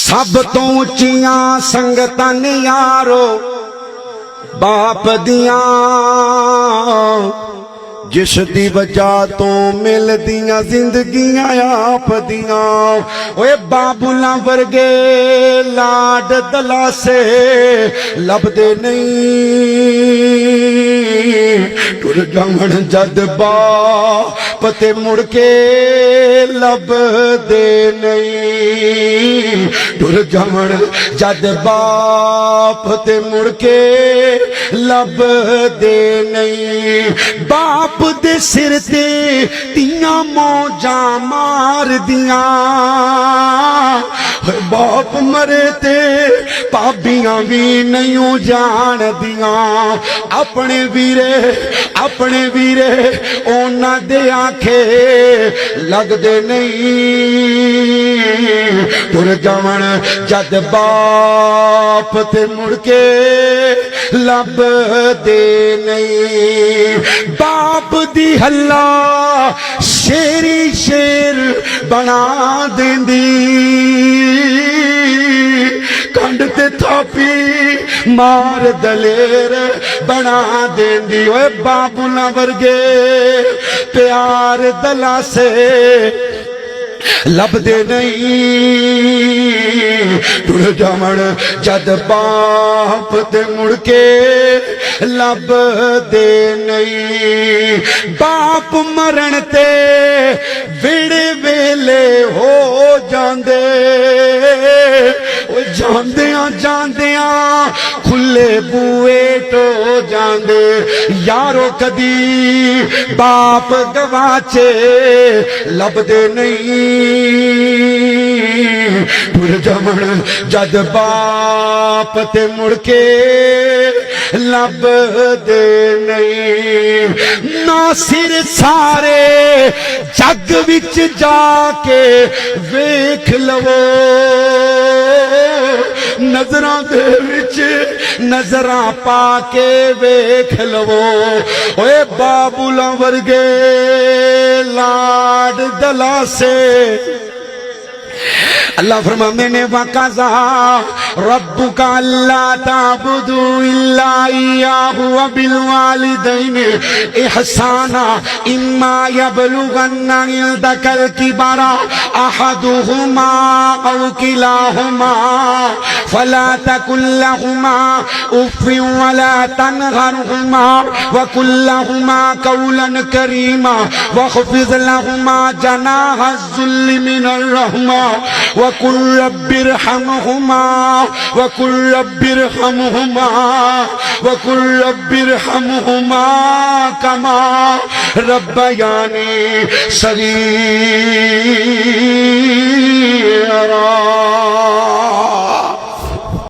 सब तो उच्चियां संगतां ने यारो बाप दियां, जिस दी वजह तो मिलदियां जिंदगियां आप दियां। ओए बाबुला वर्गे लाड दलासे लभदे नहीं, टुर जावण जद बाप ते मुड़ के लभदे नहीं, टुर जावण जद बाप ते मुड़ के लभदे नहीं। बाप दे सिर ते तियां मौजा मार दियां, बाप मरे ते भाबियां भी नहीं जान दियां। अपने वीरे ओना दे आखे लगदे नहीं, टुर जावण जद बाप ते मुड़ के लभदे नहीं। बाप दी हल्ला शेरी शेर बना देंदी, कंड ते थापी मार दलेर बना देंदी। ओए बाबुला वर्गे प्यार दलासे लभदे नहीं, टुर जावण जद बाप ते मुड़ के लभदे नहीं। बाप मरण ते वेड़े वेले हो जांदे, जांदियां खुले बूए टो जांदे। यारो कदी बाप गवाचे लभदे नहीं, टुर जावण जद बाप ते मुड़ के लभदे नहीं। नासिर सारे जग विच जाके वेख लवो, नजरां दे विच नजरां पाके वेख लवो। ओए बाबुला वर्गे लाड दलासे अल्लाह फरमाते ने वक़ज़ा रब्बुका अल्ला ताबुदू इल्ला इय्याहु व बिल वालिदैनि इहसाना इम्मा यबलुगन्ना इंदकल किबरा अहदुहुमा औ किलाहुमा फला तकुल लहुमा उफ़्फ़िन वला तनहरहुमा व कुल लहुमा कौलन करीमा वख़्फ़िज़ लहुमा जनाहा ज़ुल्लि मिनर रहमा वकुल रब्बिरहमहुमा वकुल रब्बिरहमहुमा कमा रब्बयानी सगीरा।